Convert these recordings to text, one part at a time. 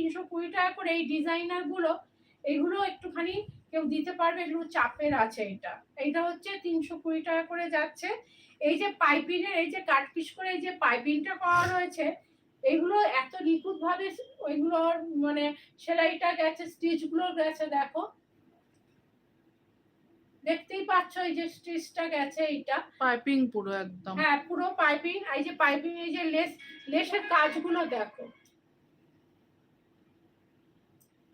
320 টাকা করে। এই ডিজাইনার গুলো এগুলো একটুখানি কেউ দিতে পারবে, এগুলো চাপের আছে। এইটা হচ্ছে 320 টাকা করে যাচ্ছে। এই যে পাইপিংয়ের এই যে কাট পিস করে এই যে পাইপিংটা করা রয়েছে, এগুলো এত নিখুঁত ভাবে ওইগুলোর মানে সেলাইটা গেছে, স্টিচ গুলো গেছে, দেখো দেখতেই পাচ্ছ এই যে স্টিচটা গেছে, এইটা পাইপিং পুরো একদম। হ্যাঁ পুরো পাইপিং। এই যে পাইপিং এই যে লেসের কাজগুলো দেখো,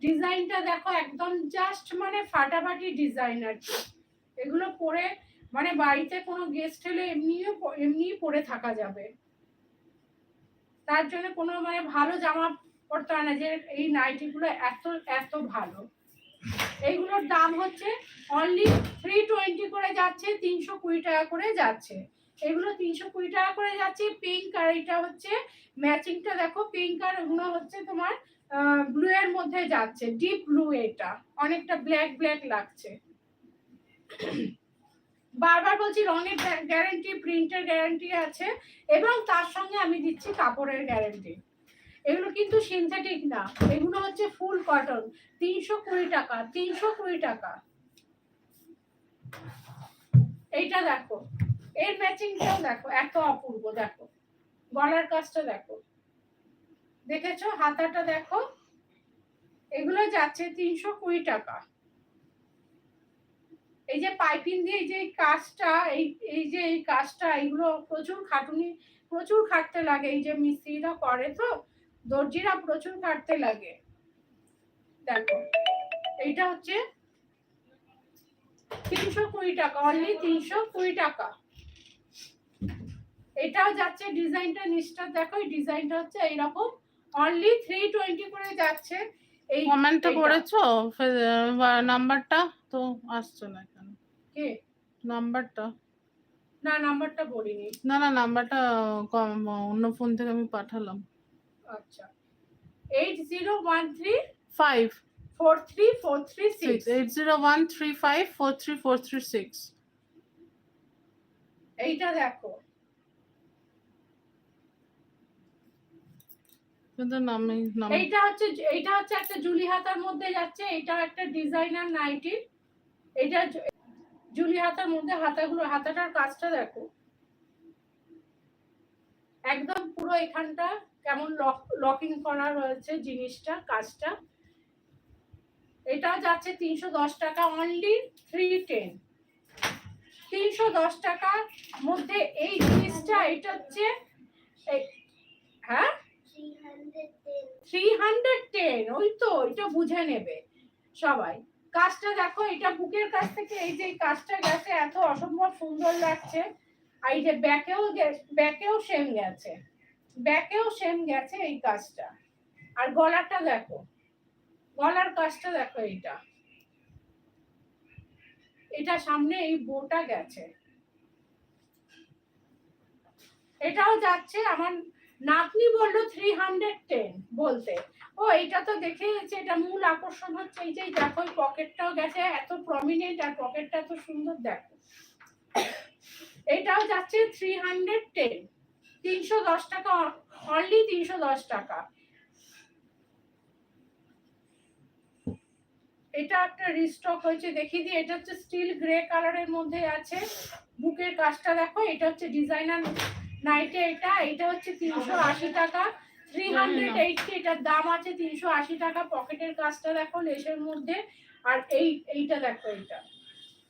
ডিজাইনটা দেখো একদম জাস্ট মানে ফাটাফাটি ডিজাইন আর কি। এগুলো পরে মানে বাড়িতে কোনো গেস্ট এলে এমনিই পরে থাকা যাবে। তার জন্য কোনো মানে ভালো জামা পরতে হয় না যে এই নাইটিগুলো এত এত ভালো। এইগুলোর দাম হচ্ছে অনলি 320 করে যাচ্ছে, 320 টাকা করে যাচ্ছে। এগুলো 320 টাকা করে যাচ্ছে। পিঙ্ক আর এটা হচ্ছে ম্যাচিংটা দেখো, পিঙ্ক আর ওগুলো হচ্ছে তোমার ব্লু এর মধ্যে যাচ্ছে, ডিপ ব্লু। এটা অনেকটা ব্ল্যাক ব্ল্যাক লাগছে। বারবার বলছি রঙের গ্যারান্টি, প্রিন্টের গ্যারান্টি আছে, এবং তার সঙ্গে আমি দিচ্ছি কাপড়ের গ্যারান্টি। এগুলো কিন্তু সিনথেটিক না, এগুলো হচ্ছে ফুল কটন। 320 টাকা, 320 টাকা। এইটা দেখো, এর ম্যাচিংটাও দেখো এত অপূর্ব। দেখো গলার কাজটা দেখো, দেখেছো হাতাটা দেখো, এগুলো যাচ্ছে 320 টাকা। এই যে পাইপিং দিয়ে যে কাজটা, এই যে এই কাজটা, এগুলো প্রচুর খাটুনি, প্রচুর খাটতে লাগে। এই যে মিস্ত্রিরা করে তো, দর্জিরা প্রচুর খাটতে লাগে। দেখো এইটা হচ্ছে 320 টাকা, অনলি 320 টাকা। এটাও যাচ্ছে, ডিজাইনটা নিচটা দেখো, এই ডিজাইনটা হচ্ছে এইরকম, অনলি 320 করে যাচ্ছে। এই কমেন্টটা করেছো নাম্বারটা তো আসছে না এখানে। কে নাম্বারটা? না নাম্বারটা বলিনি। না না, নাম্বারটা অন্য ফোন থেকে আমি পাঠালাম। আচ্ছা 8013 5 43436 8013543436। এইটা দেখো, এইটা হচ্ছে একটা জুলি হাতার মধ্যে যাচ্ছে। এটা একটা ডিজাইনার নাইটি। এটা জুলি হাতার মধ্যে, হাতাটার কাজটা দেখো একদম পুরো এখানটা কেমন লকিং করা রয়েছে জিনিসটা, কাজটা। এটা যাচ্ছে 310 টাকা, অনলি 310। 310 টাকার মধ্যে এই জিনিসটা, এটা হচ্ছে হ্যাঁ 310। ওই তো, এটা বুঝে নেবে সবাই। কাজটা দেখো, এটা বুকের কাছ থেকে এই যে কাজটা গেছে, এত অসম্ভব সুন্দর লাগছে। আর এই যে ব্যাকেও সেম গেছে, এই কাজটা। আর গলাটা দেখো, গলার কাজটা দেখো, এটা সামনে এই বোটা গেছে। এটাও যাচ্ছে, আমার নাতনি বললো 310 বলতে। ও এটা তো দেখে যাচ্ছে, এটা মূল আকর্ষণ হচ্ছে এই যে দেখো, পকেটটাও গেছে এত প্রমিনেন্ট, আর পকেটটা এত সুন্দর দেখো। এটাও যাচ্ছে 310, 310 টাকা, অনলি 310 টাকা। এটা একটা রিস্টক হয়েছে, দেখিয়ে দিই। এটা হচ্ছে স্টিল গ্রে কালারের মধ্যে আছে, বুকের কাজটা দেখো। এটা হচ্ছে ডিজাইনার নাইটে, এটা হচ্ছে 380 টাকা, 380। এটার দাম আছে 380 টাকা। পকেটের কাজটা দেখো লেসের মধ্যে। আর এইটা দেখো, এটা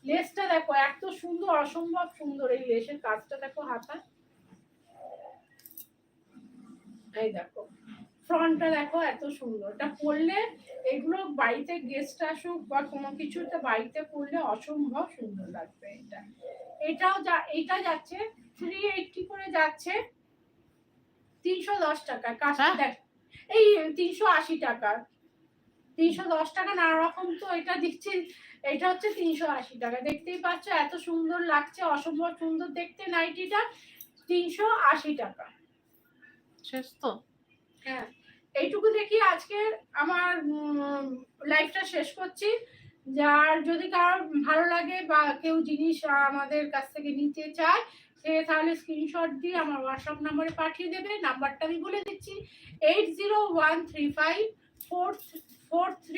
লেসটা দেখো এত সুন্দর, অসম্ভব সুন্দর। এই লেসের কাজটা দেখো, হাতা এই দেখো, ফ্রন্টটা দেখো এত সুন্দর। এটা পরলে, এগুলো বাড়িতে গেস্ট আসুক বা কোনো কিছুতে বাড়িতে পরলে অসম্ভব সুন্দর লাগবে। এটা যাচ্ছে 380 করে যাচ্ছে, 310 টাকা। কাজটা দেখ, এই 380 টাকা, 310 টাকা নানা রকম তো এটা দিচ্ছি। এটা হচ্ছে 380 টাকা। দেখতেই পাচ্ছ এত সুন্দর লাগছে, অসম্ভব সুন্দর দেখতে নাইটিটা। 380 টাকা শেষ তো? হ্যাঁ, এইটুকু দেখি আজকে আমার লাইফটা শেষ করছি। যার যদি কারোর ভালো লাগে বা কেউ জিনিস আমাদের কাছ থেকে নিতে চায়, সে তাহলে স্ক্রিনশট দিয়ে আমার হোয়াটসঅ্যাপ নাম্বারে পাঠিয়ে দেবে। নাম্বারটা আমি বলে দিচ্ছি, ফোর ফোর থ্রি